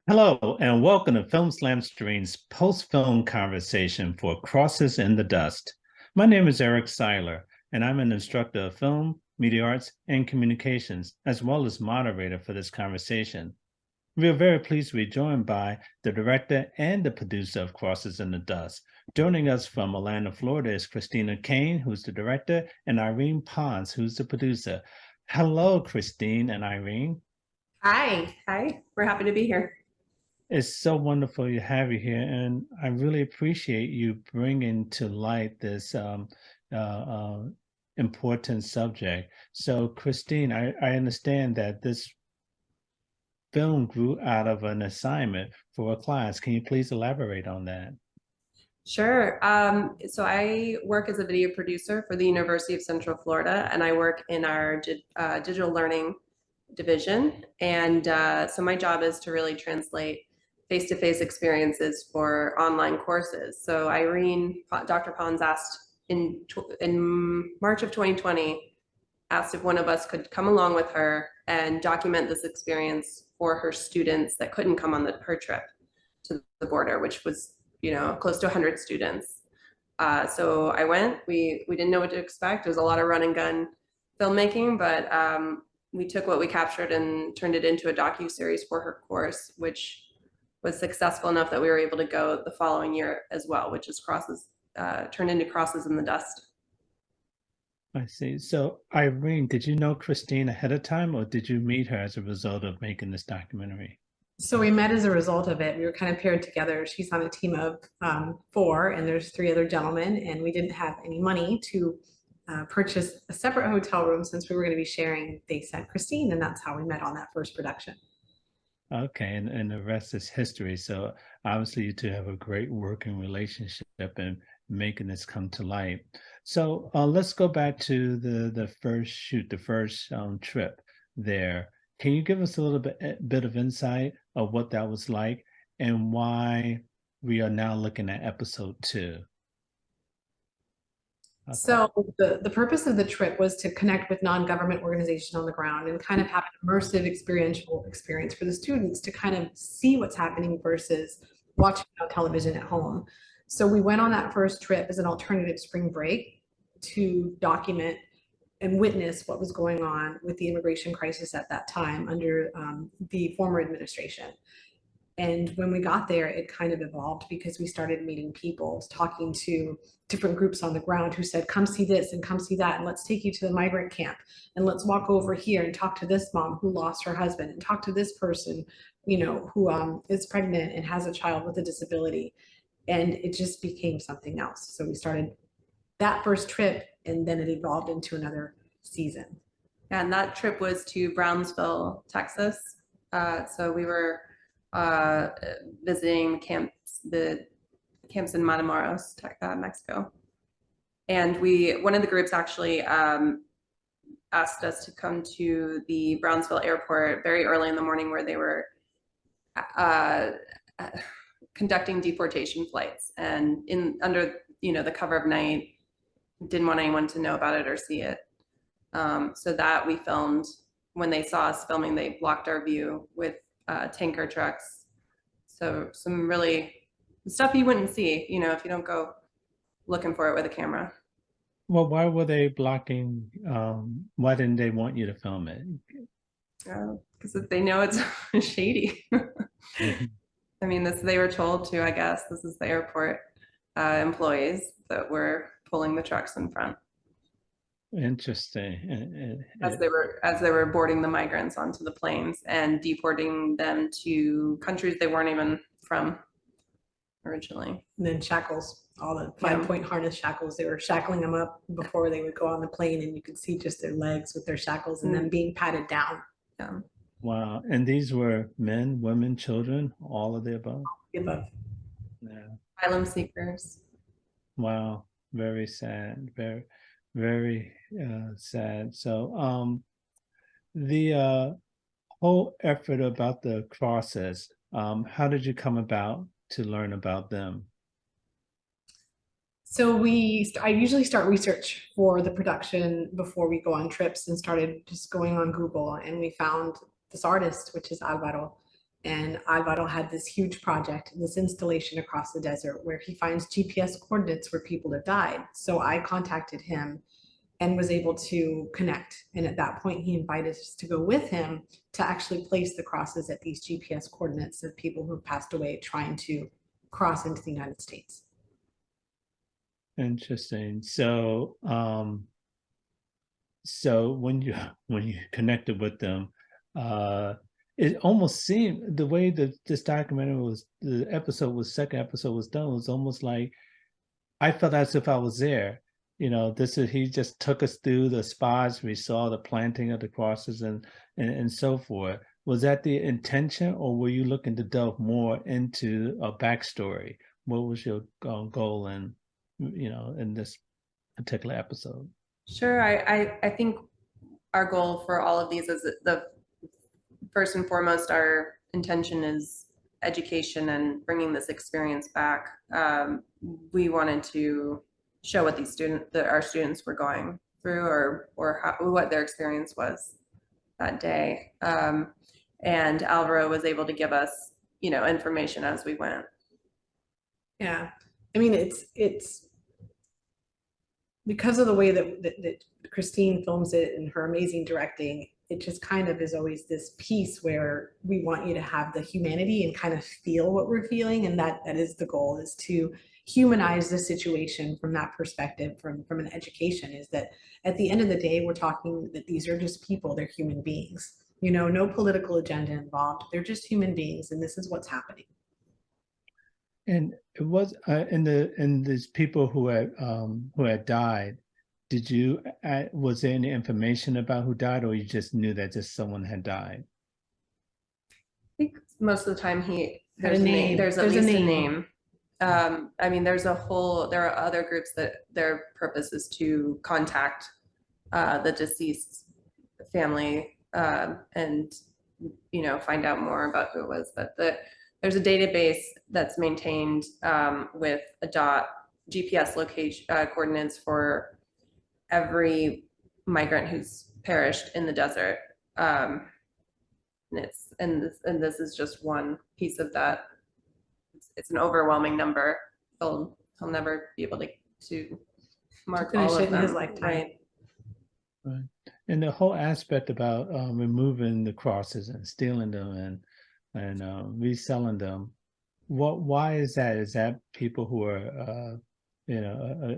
Hello, and welcome to Film Slam Stream's post-film conversation for Crosses in the Dust. My name is Eric Siler, and I'm an instructor of film, media arts, and communications, as well as moderator for this conversation. We are very pleased to be joined by the director and the producer of Crosses in the Dust. Joining us from Orlando, Florida is Christine Kane, who's the director, and Irene Pons, who's the producer. Hello, Christine and Irene. Hi, we're happy to be here. It's so wonderful to have you here, and I really appreciate you bringing to light this uh, uh, important subject. So, Christine, I understand that this film grew out of an assignment for a class. Can you please elaborate on that? Sure. So I work as a video producer for the University of Central Florida, and I work in our digital learning division. And so my job is to really translate face-to-face experiences for online courses. So Dr. Pons asked in March of 2020, asked if one of us could come along with her and document this experience for her students that couldn't come on her trip to the border, which was close to 100 students. So I went. We didn't know what to expect. It was a lot of run and gun filmmaking, but we took what we captured and turned it into a docu-series for her course, which was successful enough that we were able to go the following year as well, which is turned into Crosses in the Dust. I see. So, Irene, did you know Christine ahead of time, or did you meet her as a result of making this documentary? So we met as a result of it. We were kind of paired together. She's on a team of four, and there's three other gentlemen, and we didn't have any money to purchase a separate hotel room since we were going to be sharing. They sent Christine, and that's how we met on that first production. Okay, and the rest is history. So obviously you two have a great working relationship and making this come to light. So let's go back to the first shoot, the first trip there. Can you give us a little bit of insight of what that was like and why we are now looking at episode 2? Okay. So the purpose of the trip was to connect with non-government organizations on the ground and kind of have an immersive experiential experience for the students to kind of see what's happening versus watching television at home. So we went on that first trip as an alternative spring break to document and witness what was going on with the immigration crisis at that time under the former administration. And when we got there, it kind of evolved because we started meeting people, talking to different groups on the ground who said, come see this and come see that, and let's take you to the migrant camp, and let's walk over here and talk to this mom who lost her husband, and talk to this person, who is pregnant and has a child with a disability. And it just became something else. So we started that first trip, and then it evolved into another season. And that trip was to Brownsville, Texas. So we were visiting the camps in Matamoros, Mexico. And one of the groups actually asked us to come to the Brownsville airport very early in the morning, where they were conducting deportation flights, and under the cover of night, didn't want anyone to know about it or see it. So that we filmed. When they saw us filming, they blocked our view with tanker trucks. So some really stuff you wouldn't see, if you don't go looking for it with a camera. Well, why were they blocking? Why didn't they want you to film it? Because they know it's shady. I mean, they were told to, I guess. This is the airport employees that were pulling the trucks in front. Interesting. As they were boarding the migrants onto the planes and deporting them to countries they weren't even from originally. And then shackles, all the 5-point harness shackles. They were shackling them up before they would go on the plane, and you could see just their legs with their shackles and then being patted down. Yeah. Wow. And these were men, women, children, all of the above? The above. Yeah. Asylum seekers. Wow. Very sad. Very, very sad. So the whole effort about the crosses, how did you come about to learn about them? So I usually start research for the production before we go on trips, and started just going on Google, and we found this artist, which is Alvaro, And Alvaro had this huge project, this installation across the desert where he finds GPS coordinates where people have died. So I contacted him and was able to connect. And at that point, he invited us to go with him to actually place the crosses at these GPS coordinates of people who have passed away trying to cross into the United States. Interesting. So, so when you connected with them, it almost seemed the way that this documentary was, second episode was done, was almost like I felt as if I was there. You know, he just took us through the spots. We saw the planting of the crosses and so forth. Was that the intention, or were you looking to delve more into a backstory? What was your goal in, in this particular episode? Sure. I think our goal for all of these is the first and foremost, our intention is education and bringing this experience back. We wanted to show what our students were going through, or what their experience was that day. And Alvaro was able to give us, information as we went. Yeah, I mean, it's because of the way that Christine films it and her amazing directing. It just kind of is always this piece where we want you to have the humanity and kind of feel what we're feeling, and that is the goal, is to humanize the situation from that perspective, from an education, is that at the end of the day, we're talking that these are just people, they're human beings, no political agenda involved, they're just human beings, and this is what's happening. And it was in these people who had died, was there any information about who died, or you just knew that just someone had died? I think most of the time there's a name. There's at least a name. I mean, there are other groups that their purpose is to contact the deceased family and find out more about who it was. But there's a database that's maintained with GPS location coordinates for every migrant who's perished in the desert. And this is just one piece of that. It's an overwhelming number. He'll never be able to mark all of them in his lifetime. Right. And the whole aspect about removing the crosses and stealing them and reselling them, why is that? Is that people who are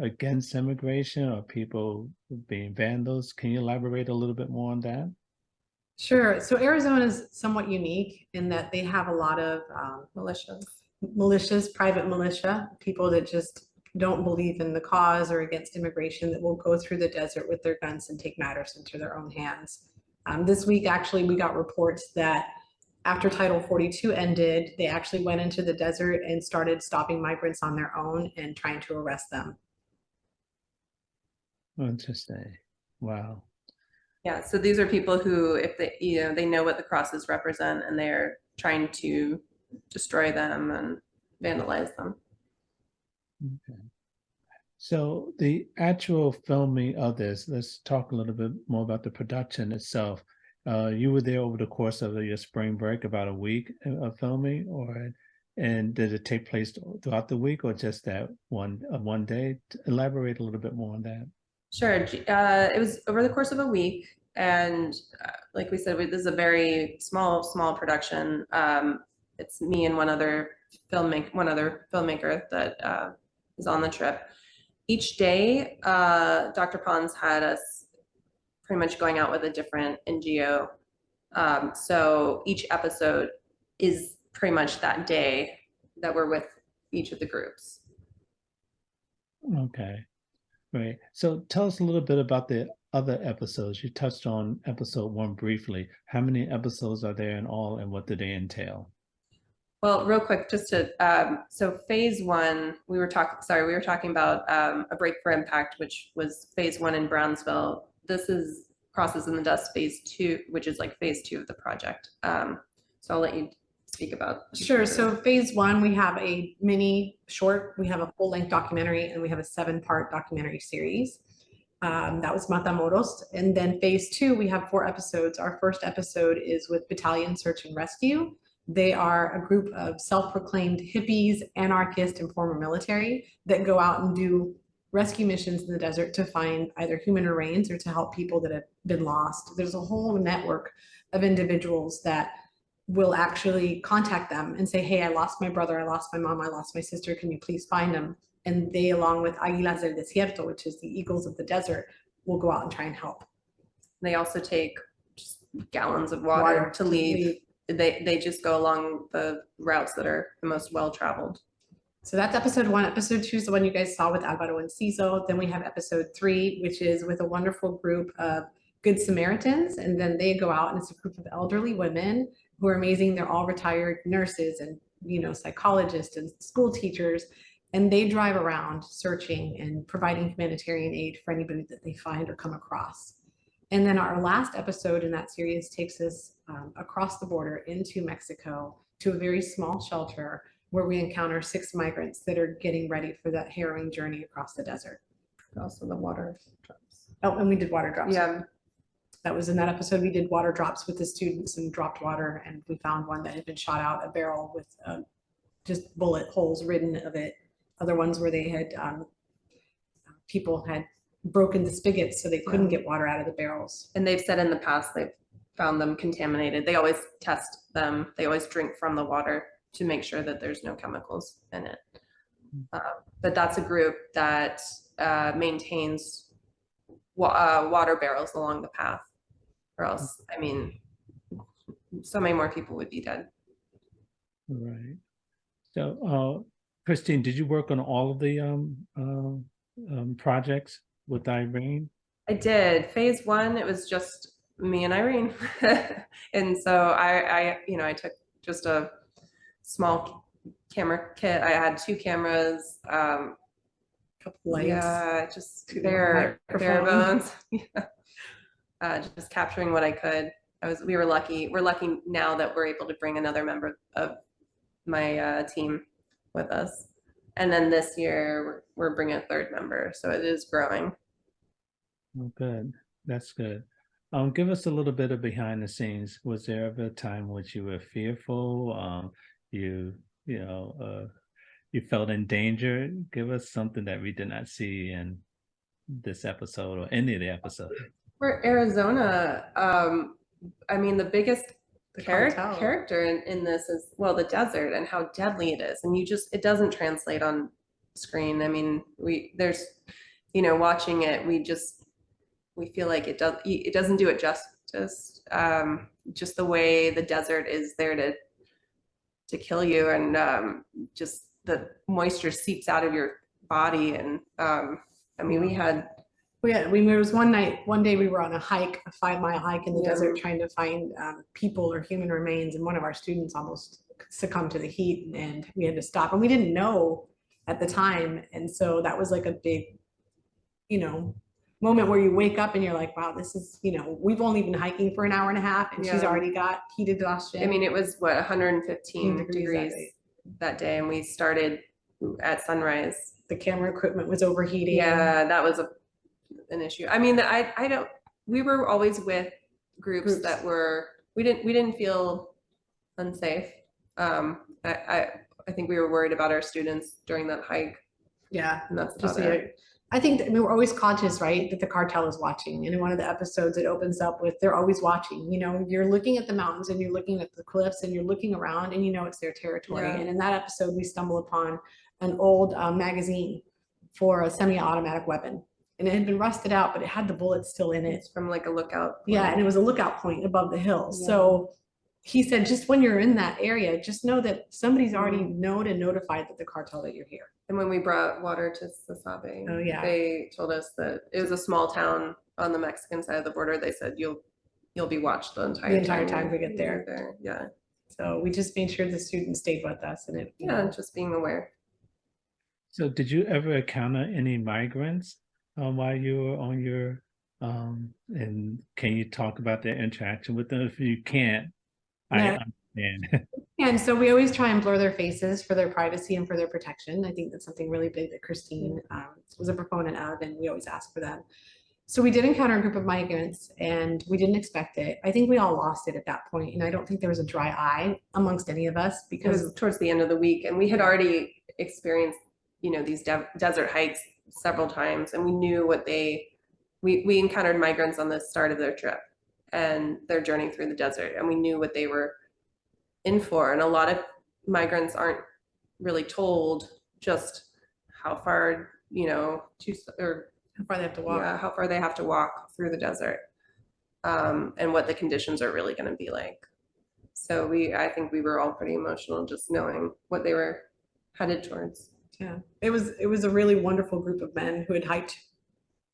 against immigration, or people being vandals? Can you elaborate a little bit more on that? Sure. So Arizona is somewhat unique in that they have a lot of militias, private militia, people that just don't believe in the cause or against immigration, that will go through the desert with their guns and take matters into their own hands. This week, actually, we got reports that after Title 42 ended, they actually went into the desert and started stopping migrants on their own and trying to arrest them. Interesting. Wow. Yeah, so these are people who, if they know what the crosses represent, and they're trying to destroy them and vandalize them. Okay. So the actual filming of this, let's talk a little bit more about the production itself. You were there over the course of your spring break, about a week of filming, and did it take place throughout the week, or just that one day? Elaborate a little bit more on that. Sure. It was over the course of a week, and like we said, this is a very small production. It's me and one other filmmaker that is on the trip. Each day, Dr. Pons had us pretty much going out with a different NGO. So each episode is pretty much that day that we're with each of the groups. Okay, great. So tell us a little bit about the other episodes. You touched on episode 1 briefly. How many episodes are there in all, and what do they entail? Well, real quick, just to so phase 1, we were talking about A Break for Impact, which was phase 1 in Brownsville. This is Crosses in the Dust phase 2, which is like phase 2 of the project. So I'll let you speak about. Sure. So phase 1, we have a mini short, we have a full-length documentary, and we have a 7-part documentary series. That was Matamoros. And then phase 2, we have 4 episodes. Our first episode is with Battalion Search and Rescue. They are a group of self-proclaimed hippies, anarchists, and former military that go out and do rescue missions in the desert to find either human remains or to help people that have been lost. There's a whole network of individuals that will actually contact them and say, hey, I lost my brother, I lost my mom, I lost my sister, can you please find them? And they, along with Águilas del Desierto, which is the eagles of the desert, will go out and try and help. They also take just gallons of water to leave. They just go along the routes that are the most well-traveled. So that's episode 1. Episode 2 is the one you guys saw with Alvaro and Ciso. Then we have episode 3, which is with a wonderful group of Good Samaritans. And then they go out and it's a group of elderly women who are amazing. They're all retired nurses and, you know, psychologists and school teachers. And they drive around searching and providing humanitarian aid for anybody that they find or come across. And then our last episode in that series takes us across the border into Mexico to a very small shelter where we encounter 6 migrants that are getting ready for that harrowing journey across the desert. Also the water drops. Oh, and we did water drops. Yeah. That was in that episode. We did water drops with the students and dropped water, and we found one that had been shot out, a barrel with just bullet holes ridden of it. Other ones where they had, people had broken the spigots so they couldn't get water out of the barrels. And they've said in the past they've found them contaminated. They always test them. They always drink from the water to make sure that there's no chemicals in it. But that's a group that maintains water barrels along the path, or else, I mean, so many more people would be dead. Right. So, Christine, did you work on all of the projects with Irene? I did. Phase 1, it was just me and Irene. And so I took just a small camera kit. I had 2 cameras, Couple lights. yeah, just bare bones. Yeah. Just capturing what I could. We were lucky. We're lucky now that we're able to bring another member of my team with us. And then this year we're bringing a 3rd member, so it is growing. Oh, good. That's good. Give us a little bit of behind the scenes. Was there ever a time which you were fearful? You felt in danger? Give us something that we did not see in this episode or any of the episodes. For Arizona, I mean, the biggest character in this is, well, the desert and how deadly it is. And it doesn't translate on screen. I mean, watching it, we feel like it doesn't do it justice. Just the way the desert is there to kill you, and just the moisture seeps out of your body. And I mean, there was one day we were on a 5-mile hike in the desert trying to find people or human remains, and one of our students almost succumbed to the heat and we had to stop, and we didn't know at the time. And so that was like a big, moment where you wake up and you're like, wow, this is, we've only been hiking for an hour and a half and she's already got heat exhaustion. I mean, it was 115 degrees that day, and we started at sunrise. The camera equipment was overheating. Yeah, that was an issue. I mean, we were always with groups that we didn't feel unsafe. I think we were worried about our students during that hike. Yeah. And that's about it. I think that we were always conscious, right, that the cartel is watching. And in one of the episodes, it opens up with, they're always watching. You're looking at the mountains and you're looking at the cliffs and you're looking around and it's their territory. Yeah. And in that episode, we stumble upon an old magazine for a semi-automatic weapon. And it had been rusted out, but it had the bullets still in it. It's from like a lookout point. Yeah, and it was a lookout point above the hill. Yeah. So he said, just when you're in that area, just know that somebody's already known and notified that the cartel that you're here. And when we brought water to Sasabe, they told us that it was a small town on the Mexican side of the border. They said you'll be watched the entire time we get there. Yeah. So we just made sure the students stayed with us, and just being aware. So did you ever encounter any migrants while you were on your and can you talk about their interaction with them? If you can't, I understand. And so we always try and blur their faces for their privacy and for their protection. I think that's something really big that Christine was a proponent of, and we always ask for them. So we did encounter a group of migrants and we didn't expect it. I think we all lost it at that point, and I don't think there was a dry eye amongst any of us It because was towards the end of the week, and we had already experienced, these desert hikes several times, and we knew we encountered migrants on the start of their trip and their journey through the desert, and we knew what they were in for. And a lot of migrants aren't really told just how far, or how far they have to walk. yeah, how far they have to walk through the desert, and what the conditions are really going to be like. So I think we were all pretty emotional just knowing what they were headed towards. Yeah, it was a really wonderful group of men who had hiked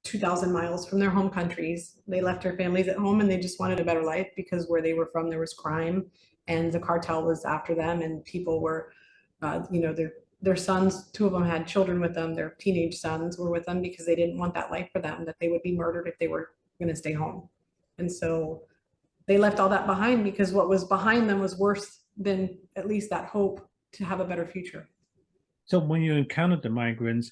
2,000 miles from their home countries. They left their families at home and they just wanted a better life because where they were from, there was crime and the cartel was after them, and people were, their sons, two of them had children with them, their teenage sons were with them because they didn't want that life for them, that they would be murdered if they were going to stay home. And so they left all that behind because what was behind them was worse than at least that hope to have a better future. So when you encountered the migrants,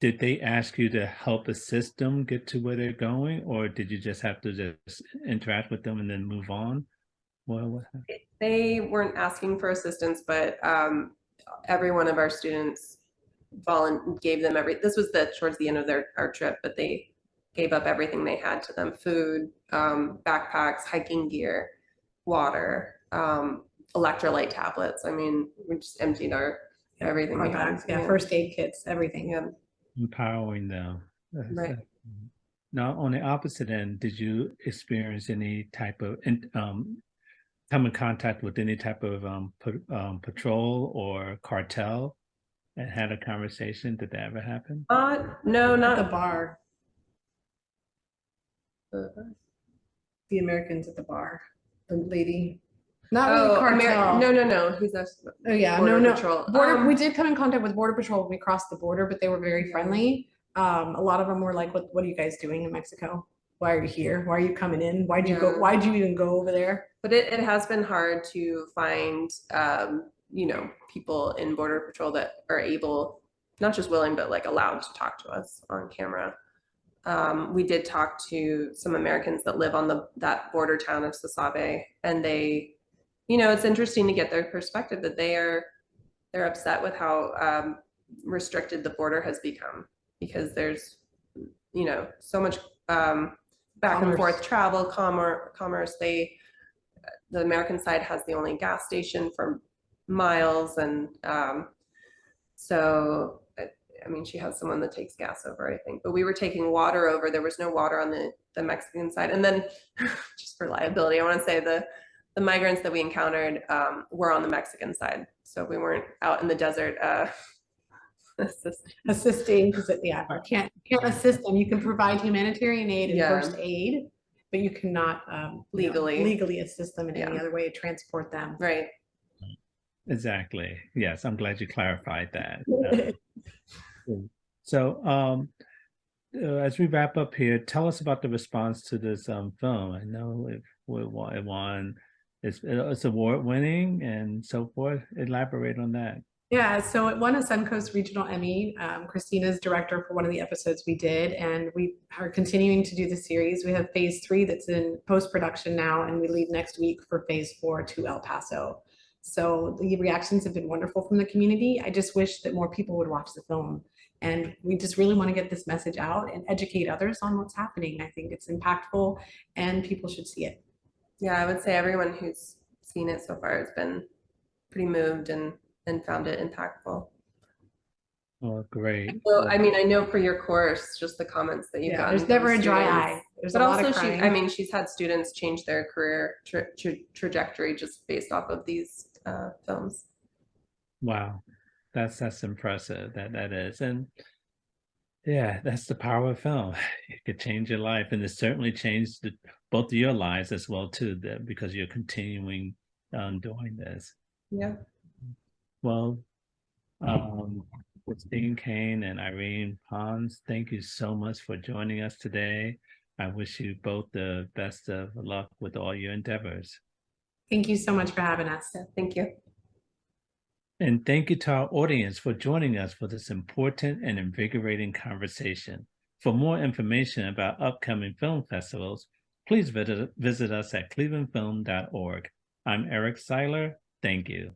did they ask you to help assist them get to where they're going, or did you just have to just interact with them and then move on? What They weren't asking for assistance, but every one of our students gave them this was towards the end of our trip, but they gave up everything they had to them: food, backpacks, hiking gear, water, electrolyte tablets. I mean, we just emptied everything we had. Yeah, first aid kits, everything. Yeah. Empowering them. Right. Now, on the opposite end, did you experience any type of come in contact with any type of patrol or cartel and had a conversation? Did that ever happen? No, not at the bar. The Americans at the bar, the lady, not really cartel. No. He's a Oh yeah, Border Patrol. We did come in contact with Border Patrol when we crossed the border, but they were very friendly. A lot of them were like, "What are you guys doing in Mexico? Why are you here? Why are you coming in? Why'd you go? Why'd you even go over there?" But it has been hard to find, people in Border Patrol that are able, not just willing, but like allowed to talk to us on camera. We did talk to some Americans that live on that border town of Sasabe, and they, it's interesting to get their perspective that they're upset with how restricted the border has become, because there's, so much back and forth travel, commerce. The American side has the only gas station for miles, and so I mean, she has someone that takes gas over, I think, but we were taking water over. There was no water on the Mexican side. And then just for liability, I want to say the migrants that we encountered were on the Mexican side. So we weren't out in the desert assisting, because can't assist them. You can provide humanitarian aid and first aid, but you cannot legally assist them in any other way, transport them. Right. Exactly. Yes, I'm glad you clarified that. So as we wrap up here, tell us about the response to this film. I know it won, it's award-winning and so forth. Elaborate on that. Yeah, so it won a Suncoast Regional Emmy. Christina's director for one of the episodes we did, and we are continuing to do the series. We have phase 3 that's in post-production now, and we leave next week for phase 4 to El Paso. So the reactions have been wonderful from the community. I just wish that more people would watch the film. And we just really want to get this message out and educate others on what's happening. I think it's impactful and people should see it. Yeah, I would say everyone who's seen it so far has been pretty moved and found it impactful. Oh, great. So, I mean, I know for your course, just the comments that you've gotten. There's never a dry eye. But also, she's had students change their career trajectory just based off of these films. Wow, that's impressive. That is, and yeah, that's the power of film. It could change your life, and it certainly changed both of your lives as well too. Because you're continuing doing this. Yeah. Well, Christine Kane and Irene Pons, thank you so much for joining us today. I wish you both the best of luck with all your endeavors. Thank you so much for having us. Yeah, thank you. And thank you to our audience for joining us for this important and invigorating conversation. For more information about upcoming film festivals, please visit us at clevelandfilm.org. I'm Eric Siler. Thank you.